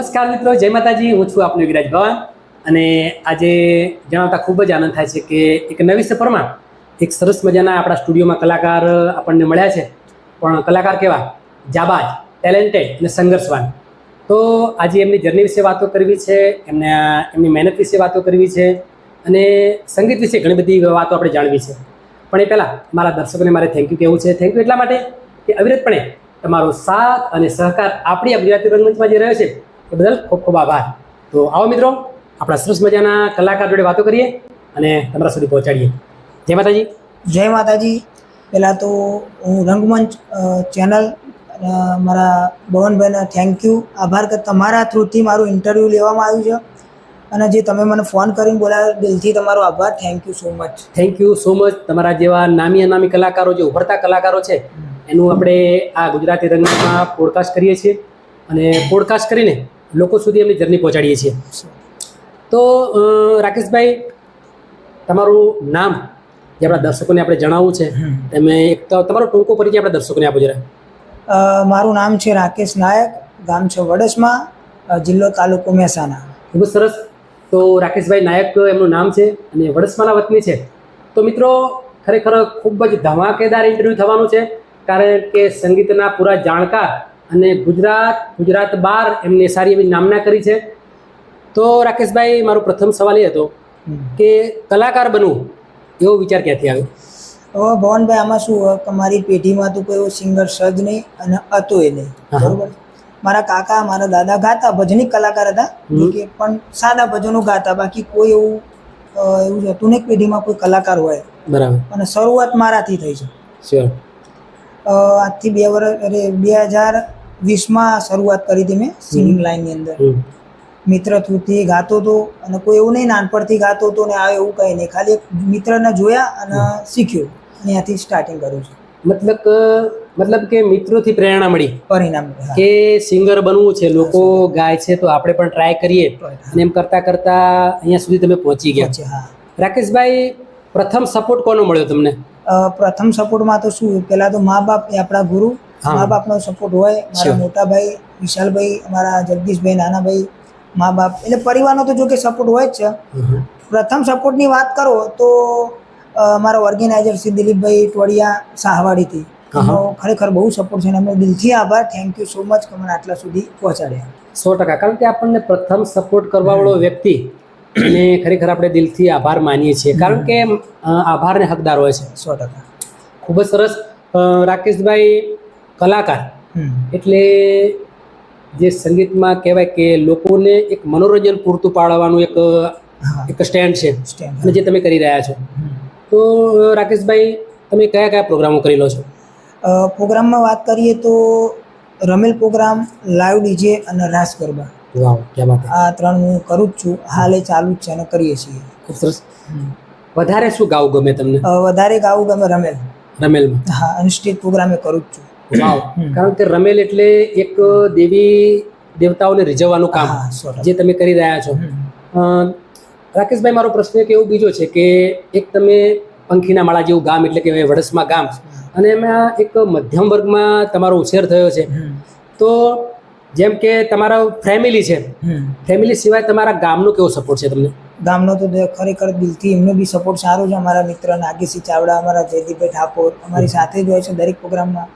નમસ્કાર મિત્રો, જય માતાજી. હું છું આપનો વિરાજ ભવન અને આજે જણાવતા ખૂબ જ આનંદ થાય છે કે એક નવી સફરમાં એક સરસ મજાના આપણા સ્ટુડિયોમાં કલાકાર આપણને મળ્યા છે. પણ કલાકાર કેવા? જાબાજ, ટેલેન્ટેડ અને સંઘર્ષવાન. તો આજે એમની જર્ની વિશે વાતો કરવી છે, એમની મહેનત વિશે વાતો કરવી છે અને સંગીત વિશે ઘણી બધી વાતો આપણે જાણવી છે. પણ એ પહેલાં મારા દર્શકોને મારે થેન્ક યુ કહેવું છે. થેન્ક યુ એટલા માટે કે અવિરતપણે તમારો સાથ અને સહકાર આપણી આ ગુજરાતી રંગમંચમાં જે રહ્યો છે એ બદલ ખૂબ ખૂબ આભાર. તો આવો મિત્રો, આપણા સરસ મજાના કલાકાર જોડે વાતો કરીએ અને તમારા સુધી પહોંચાડીએ. જય માતાજી. જય માતાજી. પહેલાં તો હું રંગમંચ ચેનલ મારા ભવનભાઈને થેન્ક યુ, આભાર કે તમારા થ્રુથી મારું ઇન્ટરવ્યૂ લેવામાં આવ્યું છે અને જે તમે મને ફોન કરીને બોલાવ્યો, દિલથી તમારો આભાર. Thank you so much. Thank you so much. તમારા જેવા નામી અનામી કલાકારો, જે ઉભરતા કલાકારો છે, એનું આપણે આ ગુજરાતી રંગમંચમાં પોડકાસ્ટ કરીએ છીએ અને પોડકાસ્ટ કરીને લોકો સુધી એમની જર્ની પહોંચાડીએ છીએ. તો રાકેશભાઈ, તમારું નામ જે આપણા દર્શકોને આપણે જણાવવું છે, તમે એક તો તમારો ટૂંકો પરિચય આપણા દર્શકોને આપો જરા. મારું નામ છે રાકેશ નાયક, ગામ છે વડસમાં, જિલ્લો તાલુકો મહેસાણા. ખૂબ જ સરસ. તો રાકેશભાઈ નાયક એમનું નામ છે અને વડસમાના વતની છે. તો મિત્રો, ખરેખર ખૂબ જ ધમાકેદાર ઇન્ટરવ્યૂ થવાનું છે, કારણ કે સંગીતના પૂરા જાણકાર અને ગુજરાત બહાર એમને સારી એવી નામના કરી છે. તો રાકેશભાઈ, મારો પ્રથમ સવાલ એ હતો કે કલાકાર બનવું એવો વિચાર ક્યાંથી આવ્યો? હવે ભવનભાઈ, આમાં શું હોય કે મારી પેઢીમાં તો કોઈ એવો સિંગર સજ નહીં અને હતો એ નહીં, બરોબર. મારા કાકા, મારા દાદા ગાતા, ભજનિક કલાકાર હતા, કે પણ સાદા ભજનો ગાતા, બાકી કોઈ એવું હતું નહીં પેઢીમાં કોઈ કલાકાર હોય. બરાબર. અને શરૂઆત મારાથી થઈ છે. શ્યોર. આજથી 2020માં શરૂઆત કરી હતી મેં સિંગિંગ લાઈનની અંદર. મિત્ર થ્રુથી ગાતો હતો અને કોઈ એવું નહીં નાનપણથી ગાતો હતો ને આ એવું કંઈ નહીં, ખાલી એક મિત્રને જોયા અને શીખ્યું અને ત્યાંથી સ્ટાર્ટિંગ કર્યું છે. મતલબ કે મિત્રોથી પ્રેરણા મળી પરિણામ કે સિંગર બનવું છે, લોકો ગાય છે તો આપણે પણ ટ્રાય કરીએ અને એમ કરતાં કરતાં અહીંયા સુધી તમે પહોંચી ગયા. હા. રાકેશભાઈ, પ્રથમ સપોર્ટ કોનો મળ્યો તમને? પ્રથમ સપોર્ટમાં તો શું, પહેલાં તો મા બાપ એ આપણા ગુરુ, મા બાપનો સપોર્ટ હોય. મારા મોટા ભાઈ વિશાલભાઈ, અમારા જગદીશભાઈ, નાના ભાઈ, મા બાપ, એટલે પરિવારનો તો જો કે સપોર્ટ હોય જ છે. પ્રથમ સપોર્ટની વાત કરો તો મારા ઓર્ગેનાઇઝર શ્રી દિલીપભાઈ ટોળિયા શાહવાડીથી ખરેખર બહુ સપોર્ટ છે અને અમે દિલથી આભાર. થેન્ક યુ સો મચ કે મને આટલા સુધી પહોંચાડ્યા. 100%. કારણ કે આપણને પ્રથમ સપોર્ટ કરવાવાળો વ્યક્તિ અને ખરેખર આપણે દિલથી આભાર માનીએ છીએ, કારણ કે આભારને હકદાર હોય છે. 100%. ખૂબ જ સરસ. રાકેશભાઈ, કલાકાર એટલે જે સંગીતમાં કહેવાય કે લોકોને એક મનોરંજન પૂરતું પાડવાનું એક સ્ટેન્ડ છે અને જે તમે કરી રહ્યા છો. તો રાકેશભાઈ, તમે કયા કયા પ્રોગ્રામો કરી લો છો? પ્રોગ્રામમાં વાત કરીએ તો રમેલ પ્રોગ્રામ, લાઈવ ડીજે અને રાસ ગરબા. વાવ, ક્યાં વાત. આ ત્રણ હું કરું જ છું, હાલે ચાલુ જ છે અને કરીએ છીએ. ખૂબ સરસ. વધારે શું ગાવું ગમે તમને? વધારે ગાવું ગમે રમેલમાં. હા, અને સ્ટેજ પ્રોગ્રામે કરું જ છું. વાવ. કારણ કે રમેલ એટલે એક દેવી દેવતાઓને રીઝવવાનું કામ જે તમે કરી રહ્યા છો. રાકેશભાઈ, મારો પ્રશ્ન એક એવો બીજો છે કે એક તમે પંખીના માળા જેવું ગામ એટલે કે વડસમાં ગામ, અને એમાં એક મધ્યમ વર્ગમાં તમારો ઉછેર થયો છે. તો જેમ કે તમારા ફેમિલી છે, ફેમિલી સિવાય તમારા ગામનો કેવો સપોર્ટ છે તમને? ગામનો તો ખરેખર દિલથી એમનો બી સપોર્ટ સારો છે. અમારા મિત્ર નાગેશી ચાવડા, અમારા જયદીપભાઈ ઠાકોર અમારી સાથે જ હોય છે દરેક પ્રોગ્રામમાં.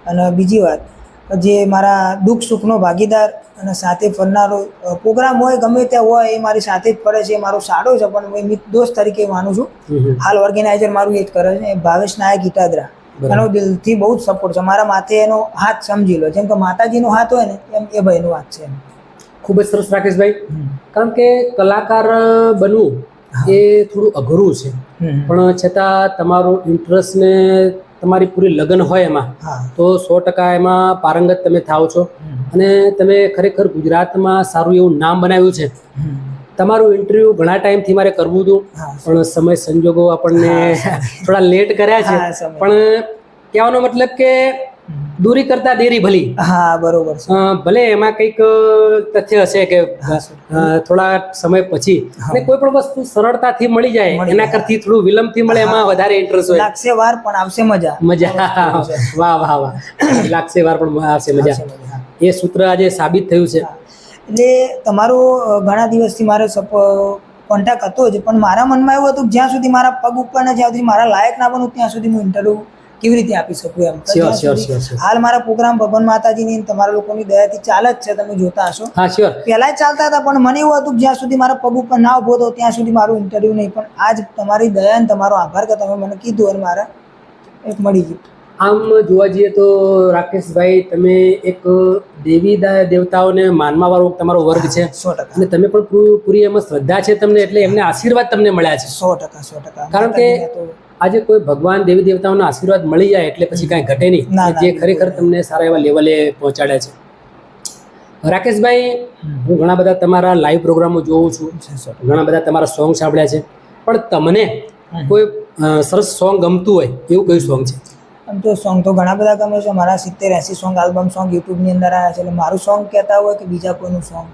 અને બીજી વાત, જે મારા દુઃખ સુખનો ભાગીદાર અને સાથે ફરનારો, પ્રોગ્રામ હોય ગમે ત્યાં હોય એ મારી સાથે જ ફરે છે. મારો સાડો છે પણ હું દોસ્ત તરીકે માનું છું. હાલ ઓર્ગેનાઇઝર મારું એ જ કરે છે, ભાવેશ નાયક ઇટાદરા. એનો દિલથી બહુ જ સપોર્ટ છે. મારા માથે એનો હાથ સમજી લો, જેમ કે માતાજીનો હાથ હોય ને એમ એ ભાઈનો હાથ છે. ખૂબ જ સરસ રાકેશભાઈ. કારણ કે કલાકાર બનવું એ થોડું અઘરું છે, પણ છતાં તમારું ઇન્ટરેસ્ટ ને તમારી પૂરી લગન હોય એમાં, તો 100% એમાં પારંગત તમે થાવ છો અને તમે ખરેખર ગુજરાતમાં સારું એવું નામ બનાવ્યું છે. તમારું ઇન્ટરવ્યૂ ઘણા ટાઈમથી મારે કરવું હતું, પણ સમય સંજોગો આપણને થોડા લેટ કર્યા છે. પણ કહેવાનો મતલબ કે દૂરી કરતા દેરી ભલી. હા, બરોબર છે. ભલે એમાં કંઈક તથ્ય હશે કે થોડા સમય પછી અને કોઈ પણ વસ્તુ સરળતાથી મળી જાય એના કરતી થોડું વિલંબથી મળે એમાં વધારે ઇન્ટરેસ્ટ હોય. લાગશે વાર પણ આવશે મજા. વાહ વાહ વાહ. લાગશે વાર પણ આવશે મજા. એ સૂત્ર આજે સાબિત થયું છે. એટલે તમારો ઘણા દિવસથી મારે કોન્ટેક્ટ હતો જ, પણ મારા મનમાં એવું હતું કે જ્યાં સુધી મારા પગ ઉપર ને જ્યાં સુધી મારા લાયક ના બનું ત્યાં સુધી હું ઇન્ટરવ્યૂ કેવી રીતે આપી શકું એમ. શ્યોર. હાલ મારા પ્રોગ્રામ ભગવાન માતાજીની તમારા લોકોની દયાથી ચાલે જ છે, તમે જોતા હશો. હા શ્યોર. પહેલા જ ચાલતા હતા, પણ મને એવું હતું કે જ્યાં સુધી મારા પગ ઉપર ના ઉભો તો ત્યાં સુધી મારું ઇન્ટરવ્યૂ નહીં. પણ આજ તમારી દયા અને તમારો આભાર કે તમે મને કીધું અને મારા એક મળી ગયું. આમ જોવા જઈએ તો રાકેશભાઈ, તમે એક દેવી દેવતાઓને માનવા વાળો તમારો વર્ગ છે 100%. અને તમે પણ પૂરી એમાં શ્રદ્ધા છે તમને, એટલે એમને આશીર્વાદ તમને મળ્યા છે. 100%. કારણ કે આજે કોઈ ભગવાન દેવી દેવતાઓના આશીર્વાદ મળી જાય એટલે પછી કાંઈ ઘટે નહીં. ના, જે ખરેખર તમને સારા એવા લેવલે પહોંચાડ્યા છે. રાકેશભાઈ, હું ઘણા બધા તમારા લાઈવ પ્રોગ્રામો જોઉં છું, ઘણા બધા તમારા સોંગ સાંભળ્યા છે, પણ તમને કોઈ સરસ સોંગ ગમતું હોય એવું કયું સોંગ છે? આમ તો સોંગ તો ઘણા બધા ગમે છે. મારા 70-80 સોંગ, આલ્બમ સોંગ યુટ્યુબની અંદર આવ્યા છે. એટલે મારું સોંગ કહેતા હોય કે બીજા કોઈનું સોંગ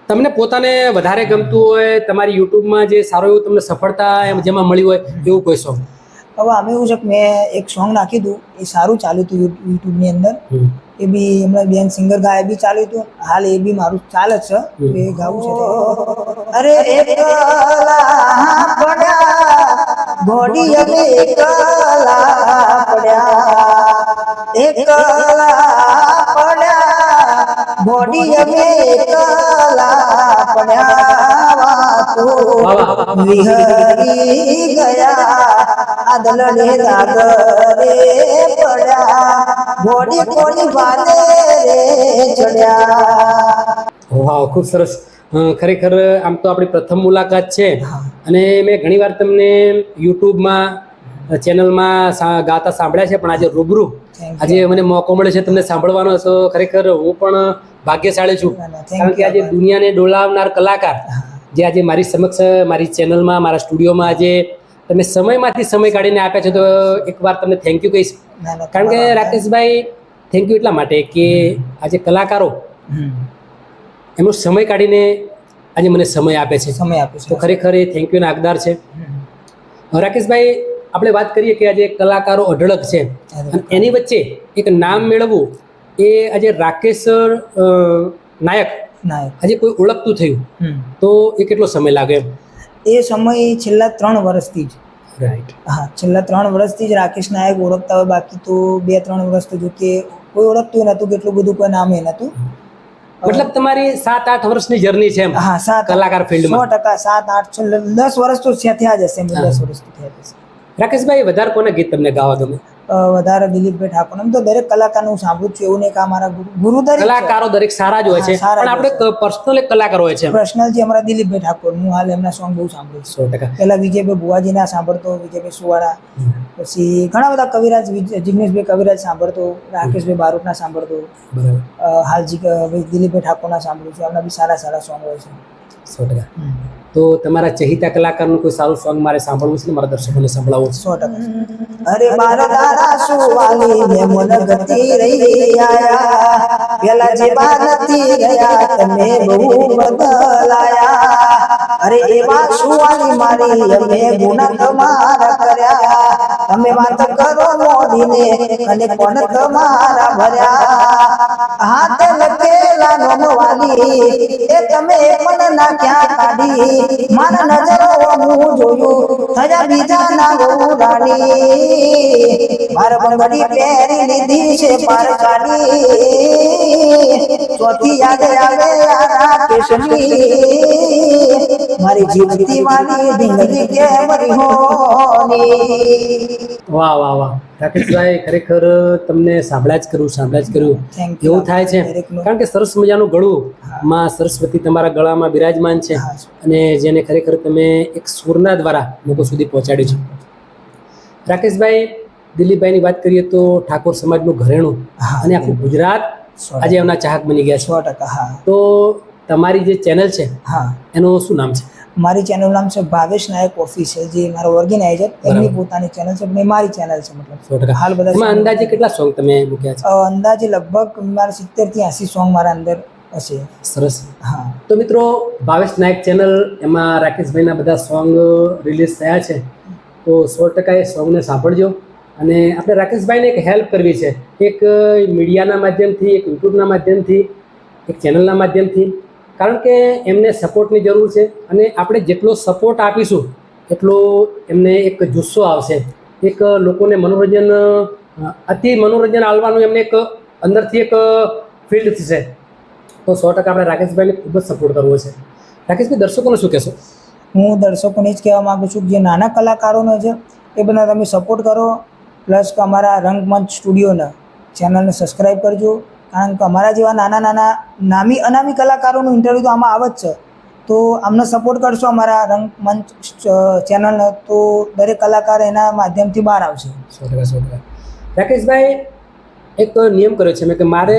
તમને પોતાને વધારે ગમતું હોય, તમારી યુટ્યુબમાં જે સારું એવું તમને સફળતા જેમાં મળી હોય એવું કોઈ સોંગ? હવે આમે એવું છે કે મેં એક સોંગ નાખ્યું હતું, એ સારું ચાલ્યું હતું યુટ્યુબની અંદર. એ બી હમણાં બેન સિંગર ગાય બી ચાલ્યું હતું. હાલ એ બી મારું ચાલે જ છે, એ ગાવું છે. અરે એકલા પડ્યા ઘોડી અમે એકલા પડ્યા, એકલા પડ્યા ઘોડી અમે એકલા પડ્યા, વાતો વિહરી ગયા આદલડે દાદરે પડ્યા, ઘોડી કોની વાદે રે ચડ્યા. વાહ, ખૂબ સરસ. ખરેખર આમ તો આપણી પ્રથમ મુલાકાત છે અને મેં ઘણીવાર તમને યુટ્યુબમાં ચેનલમાં ગાતા સાંભળ્યા છે, પણ આજે રૂબરૂ આજે મને મોકો મળે છે તમને સાંભળવાનો, તો ખરેખર હું પણ ભાગ્યશાળી છું. કારણ કે આજે દુનિયાને ડોલાવનાર કલાકાર જે આજે મારી સમક્ષ મારી ચેનલમાં, મારા સ્ટુડિયોમાં આજે તમે સમયમાંથી સમય કાઢીને આપ્યા છે, તો એકવાર તમને થેન્ક યુ કહીશ. કારણ કે રાકેશભાઈ, થેન્ક યુ એટલા માટે કે આજે કલાકારો એમનો સમય કાઢીને આજે મને સમય આપે છે, તો ખરેખર એ થેન્ક યુના હકદાર છે. રાકેશભાઈ, આપણે વાત કરીએ કે આજે કલાકારો અઢળક છે અને એની વચ્ચે એક નામ મેળવવું, એ આજે રાકેશ નાયક આજે કોઈ ઓળખતું થયું તો એ કેટલો સમય લાગે? એ સમય છેલ્લા 3 વર્ષથી જ. રાઈટ. હા, છેલ્લા 3 વર્ષથી જ રાકેશ નાયક ઓળખતા હોય. બાકી તો 2-3 વર્ષ તો જો કે કોઈ ઓળખતું નહોતું, કેટલું બધું કોઈ નામે નહોતું. મતલબ તમારી 7-8 વર્ષની જર્ની છે એમ? હા, કલાકાર ફિલ્ડમાં 100%. 7-8 10 વર્ષ તો થયા જ હશે. 10 વર્ષ તો થયા જશે. રાકેશભાઈ, વધારે કોના ગીત તમને ગાવા ગમે? વધારે દિલીપભાઈ ઠાકોર. એમ તો દરેક કલાકારનું સાંભળું છું, એવું નહીં કે મારા ગુરુ દરેક કલાકારો દરેક સારા જ હોય છે, પણ આપણે પર્સનલ એક કલાકાર હોય છે. પર્સનલ જે અમારા દિલીપભાઈ ઠાકોર, હું હાલ એમના સોંગ બહુ સાંભળું છું. 100%. પહેલા વિજયભાઈ ભુવાજીના સાંભળતો, વિજયભાઈ સુવાળા, પછી ઘણા બધા કવિરાજ, જિગ્નેશભાઈ કવિરાજ સાંભળતો, રાકેશભાઈ બારોટના સાંભળતો, હાલ દિલીપભાઈ ઠાકોરના સાંભળું છું. એમના બી સારા સોંગ હોય છે. 100%. તો તમારા ચહિતા કલાકારનું કોઈ સારું સોંગ મારે સાંભળવું છે, મારા દર્શકોને સંભળાવવું છે. 100%. અરે મારા તારા સુવાલી ને મન ગતિ રહી આયા, પેલા જે બાર નથી ગયા તમે બહુ બદલાયા. અરે એવા સુવાલી મારી અમે ગુના તમારા કર્યા, તમે વાત કરો મોડીને અને કોણ તમારા ભર્યા. હાથ લખેલા નોનવાલી એ તમે પણ ના ક્યાં કાઢી, મારા નજરો હું જોયું થયા બીજા ના ગોરાણી, મારા બંગડી પહેરી લીધી છે પાર કાઢી, ચોથી યાદ આવે આ રાકેશની, મારી જીવતી વાલી ઢીંગલી કેમ હોની. વાહ વાહ વાહ રાકેશભાઈ, ખરેખર તમને સાંભળ્યા જ કરું એવું થાય છે. કારણ કે સરસ મજાનું ગળું માં સરસ્વતી તમારા ગળામાં બિરાજમાન છે અને જેને ખરેખર તમે એક સુરના દ્વારા લોકો સુધી પહોંચાડ્યું છે. રાકેશભાઈ, દિલીપભાઈની વાત કરીએ તો ઠાકોર સમાજનું ઘરેણું અને આખું ગુજરાત આજે એમના ચાહક બની ગયા છે. 100%. તો તમારી જે ચેનલ છે એનું શું નામ છે? મારી ચેનલ નામ છે ભાવેશ નાયક ઓફિશિયલ, જે મારો ઓર્ગેનાઇઝર એમની પોતાની ચેનલ છે, પણ મારી ચેનલ છે. મતલબ 100%. હાલ બધા એમાં અંદાજે કેટલા સોંગ તમે મૂક્યા છે? અંદાજે લગભગ મારા 70-80 સોંગ મારા અંદર હશે. સરસ. હા, તો મિત્રો, ભાવેશ નાયક ચેનલ, એમાં રાકેશભાઈના બધા સોંગ રિલીઝ થયા છે, તો 100% એ સોંગને સાંભળજો. અને આપણે રાકેશભાઈને એક હેલ્પ કરવી છે, એક મીડિયાના માધ્યમથી, એક યુટ્યુબના માધ્યમથી, એક ચેનલના માધ્યમથી. કારણ કે એમને સપોર્ટની જરૂર છે અને આપણે જેટલો સપોર્ટ આપીશું એટલો એમને એક જુસ્સો આવશે, એક લોકોને મનોરંજન અતિ મનોરંજન આવવાનું એમને એક અંદરથી એક ફિલ્ડ થશે. તો 100% આપણે રાકેશભાઈને ખૂબ જ સપોર્ટ કરવો છે. રાકેશભાઈ, દર્શકોને શું કહેશો? હું દર્શકોને જ કહેવા માગું છું કે જે નાના કલાકારોને છે એ બધા તમે સપોર્ટ કરો, પ્લસ કે અમારા રંગમંચ સ્ટુડિયોને ચેનલને સબસ્ક્રાઈબ કરજો. કારણ કે અમારા જેવા નાના નાના નામી અનામી કલાકારોનું ઇન્ટરવ્યૂ તો આમાં આવે જ છે, તો આમને સપોર્ટ કરશો અમારા રંગમંચ ચેનલને, તો દરેક કલાકાર એના માધ્યમથી બહાર આવશે. 100%. રાકેશભાઈ, એક નિયમ કર્યો છે મેં કે મારે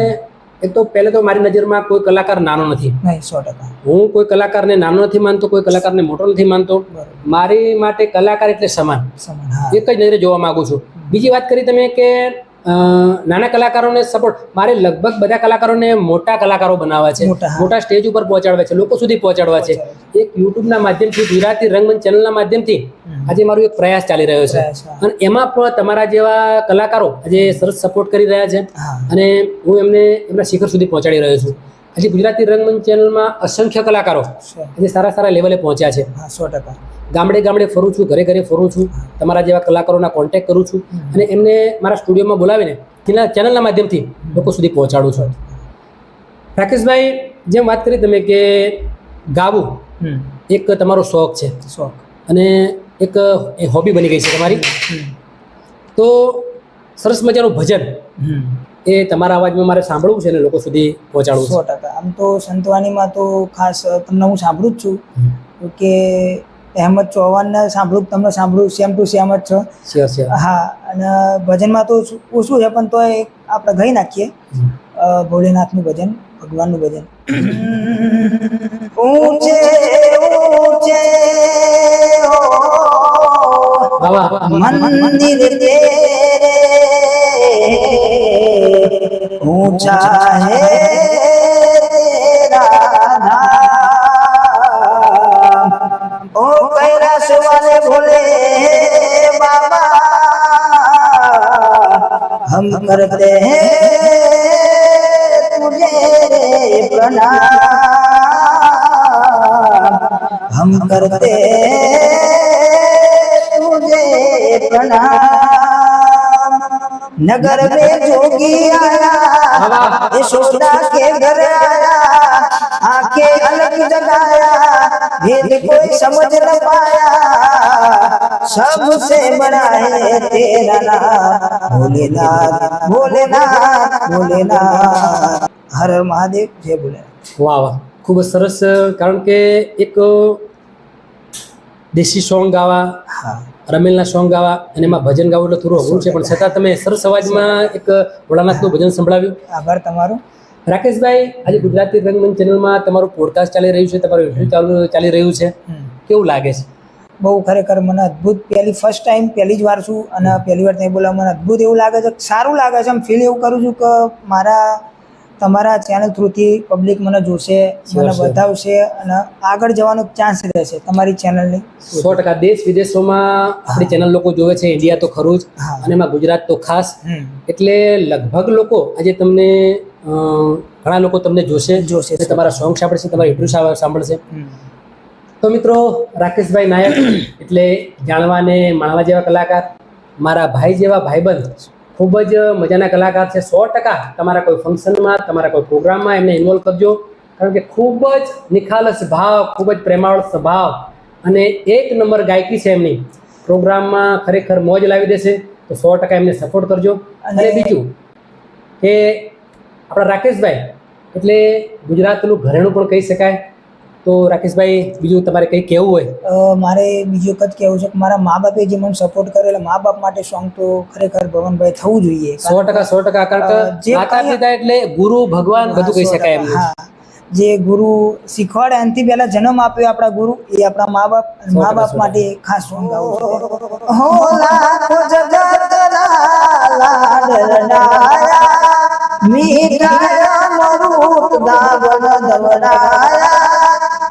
એક તો પહેલે તો મારી નજરમાં કોઈ કલાકાર નાનો નથી. નહીં, 100%. હું કોઈ કલાકારને નાનો નથી માનતો, કોઈ કલાકારને મોટો નથી માનતો. બરોબર. મારી માટે કલાકાર એટલે સમાન, હા. એક જ નજરે જોવા માંગુ છું. બીજી વાત કરી તમે કે નાના કલાકારોને સપોર્ટ, મારે લગભગ બધા કલાકારોને મોટા કલાકારો બનાવવા છે, મોટા, હા. મોટા સ્ટેજ ઉપર પહોંચાડવા છે, લોકો સુધી પહોંચાડવા છે. એક યુટ્યુબના માધ્યમથી, ગુજરાતી રંગમંચ ચેનલના માધ્યમથી આજે મારો એક પ્રયાસ ચાલી રહ્યો છે. અને એમાં પણ તમારા જેવા કલાકારો આજે સરસ સપોર્ટ કરી રહ્યા છે હા. અને હું એમને એમના શિખર સુધી પહોંચાડી રહ્યો છું. આજે ગુજરાતી રંગમંચ ચેનલમાં અસંખ્ય કલાકારો આજે સારા સારા લેવલે પહોંચ્યા છે. હા, 100%. ગામડે ગામડે ફરું છું, ઘરે ઘરે ફરું છું, તમારા જેવા કલાકારોના કોન્ટેક્ટ કરું છું અને એમને મારા સ્ટુડિયોમાં બોલાવીને ચેનલના માધ્યમથી લોકો સુધી પહોંચાડું છું. રાકેશભાઈ, જેમ વાત કરી તમે કે ગાવું એક તમારો શોખ છે અને એક હોબી બની ગઈ છે તમારી, તો સરસ મજાનું ભજન એ તમારા અવાજમાં મારે સાંભળવું છે અને લોકો સુધી પહોંચાડવું છે. 100%. આમ તો સંતવાણીમાં તો ખાસ તમને હું સાંભળું જ છું કે અહેમદ ચૌહાણને સાંભળું, તમને સાંભળું, સેમ ટુ સેમ જ છો. શ્યોર. હા. અને ભજનમાં તો ઓછું છે પણ તોય આપણે ગાઈ નાખીએ ભોલેનાથનું ભજન, ભગવાનનું ભજન. ઊંચે ઊંચે મંદિર તેરે ऊंचा है तेरा धाम, ओ कैलाश वाले भोले बाबा हम करते हैं तुझे प्रणाम, हम करते हैं तुझे प्रणाम. नगर में जोगी आया, यशोदा के घर आया, आंखें अलग जगाया, भेद कोई समझ न पाया, सबसे बड़ा है तेरा नाम भोलेनाथ, भोलेनाथ, भोलेनाथ. हर हर महादेव, जय भोलेनाथ. વાહ વાહ, ખૂબ જ સરસ. કારણ કે એક દેશી સોંગ ગાવા, રમેલના સોંગ ગાવા અને એમાં ભજન ગાવું એટલે થોડું અઘરું છે, પણ છતાં તમે સરસ અવાજમાં એક ભોળાનાથનું ભજન સંભળાવ્યું. આભાર તમારો. રાકેશભાઈ, આજે ગુજરાતી રંગમંચ ચેનલમાં તમારું પોડકાસ્ટ ચાલી રહ્યું છે, તમારું ઇન્ટરવ્યુ ચાલી રહ્યું છે, કેવું લાગે છે? બહુ ખરેખર મને અદ્ભુત, ફર્સ્ટ ટાઈમ પહેલી જ વાર છું અને પહેલી વાર ત્યાં બોલાવ, મને અદ્ભુત એવું લાગે છે, સારું લાગે છે. આમ ફીલ એવું કરું છું કે તમારા ચેનલ થ્રુથી પબ્લિક મને જોશે, મને બતાવશે અને આગળ જવાનો ચાન્સ રહેશે તમારી ચેનલની. 100%. દેશ વિદેશોમાં આપણી ચેનલ લોકો જોવે છે, ઇન્ડિયા તો ખરું જ અને એમાં ગુજરાત તો ખાસ. એટલે લગભગ લોકો આજે તમને ઘણા લોકો તમને જોશે, તમારા સોંગ સાંભળશે, તમારા ઇન્ટરવ્યુ સાંભળશે. તો મિત્રો, રાકેશભાઈ નાયક એટલે જાણવા અને માણવા જેવા કલાકાર, મારા ભાઈ જેવા ભાઈબંધ, ખૂબ જ મજાના કલાકાર છે. 100% તમારા કોઈ ફંક્શનમાં, તમારા કોઈ પ્રોગ્રામમાં એમને ઇન્વોલ્વ કરજો, કારણ કે ખૂબ જ નિખાલસ ભાવ, ખૂબ જ પ્રેમાળ સ્વભાવ અને એક નંબર ગાયકી છે એમની. પ્રોગ્રામમાં ખરેખર મોજ લાવી દેશે, તો 100% એમને સપોર્ટ કરજો. અને બીજું કે આપણા રાકેશભાઈ એટલે ગુજરાતનું ઘરેણું પણ કહી શકાય. તો રાકેશભાઈ, બીજું તમારે કંઈ કહેવું હોય? મારે બીજું એક જ કહેવું છે કે મારા મા બાપે જે મને સપોર્ટ કર્યો, એટલે મા બાપ માટે સોંગ તો ખરેખર ભવનભાઈ થવું જોઈએ. 100%. કારણ કે માતા પિતા એટલે ગુરુ, ભગવાન બધું કહી શકાય એમને. જે ગુરુ શીખવાડે, એનાથી પહેલા જન્મ આપ્યો આપણા ગુરુ, એ આપણા મા બાપ. મા બાપ માટે ખાસ સોંગ ગાવું છું. હો લાખો જગતના લાડલાયા, મીઠાયા મરુત દાવન દવડાયા,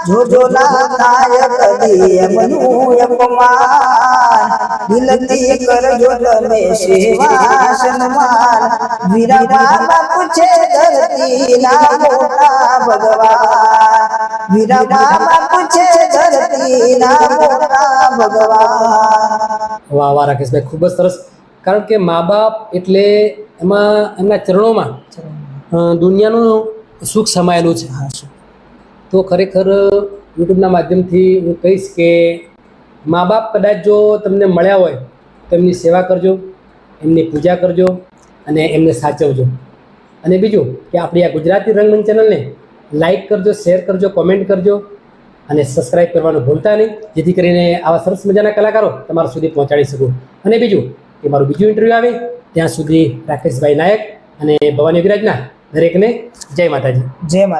જોજો લાય કદી એમનું અપમાન, દિલથી કરજો તમે સેવા સન્માન, વીરા બાપ છે ધરતીના મોટા ભગવાન. વીરા મા બાપ છે ધરતીના મોટા ભગવાન. વાહ વાહ રાકેશભાઈ, ખૂબ જ સરસ. કારણ કે મા બાપ એટલે એમાં એમના ચરણોમાં દુનિયાનું સુખ સમાયેલું છે. હા શું તો ખરેખર યુટ્યુબના માધ્યમથી હું કહીશ કે મા બાપ કદાચ જો તમને મળ્યા હોય તો એમની સેવા કરજો, એમની પૂજા કરજો અને એમને સાચવજો. અને બીજું કે આપણી આ ગુજરાતી રંગમંચ ચેનલને લાઈક કરજો, શેર કરજો, કોમેન્ટ કરજો અને સબસ્ક્રાઈબ કરવાનું ભૂલતા નહીં, જેથી કરીને આવા સરસ મજાના કલાકારો તમારા સુધી પહોંચાડી શકું. અને બીજું કે મારું બીજું ઇન્ટરવ્યૂ આવે ત્યાં સુધી રાકેશભાઈ નાયક અને ભવાની વિરાજના દરેકને જય માતાજી. જય માતા.